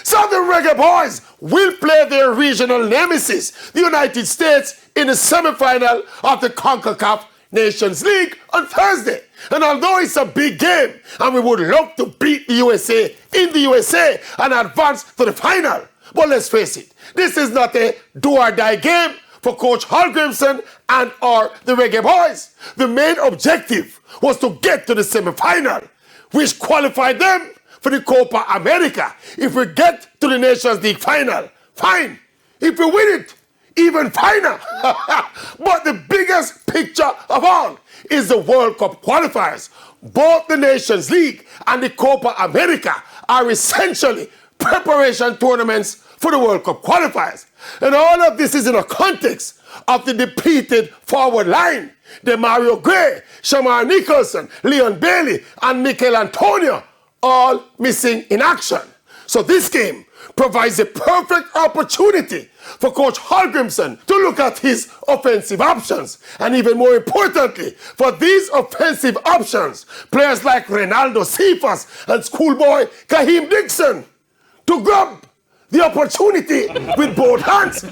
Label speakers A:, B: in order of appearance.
A: So the Reggae Boyz will play their regional nemesis, the United States, in the semi-final of the CONCACAF Nations League on Thursday. And although it's a big game, and we would love to beat the USA in the USA and advance to the final, but let's face it, this is not a do-or-die game for Coach Hallgrimson and or the Reggae Boyz. The main objective was to get to the semi-final, which qualified them for the Copa America. If we get to the Nations League final, fine. If we win it, even finer. But the biggest picture of all is the World Cup qualifiers. Both the Nations League and the Copa America are essentially preparation tournaments for the World Cup qualifiers. And all of this is in a context of the depleted forward line. Demario Gray, Shamar Nicholson, Leon Bailey, and Mikel Antonio all missing in action. So this game provides a perfect opportunity for Coach Hallgrimson to look at his offensive options. And even more importantly, for these offensive options, players like Reynaldo Cephas and schoolboy Kaheem Dixon to grab the opportunity with both hands.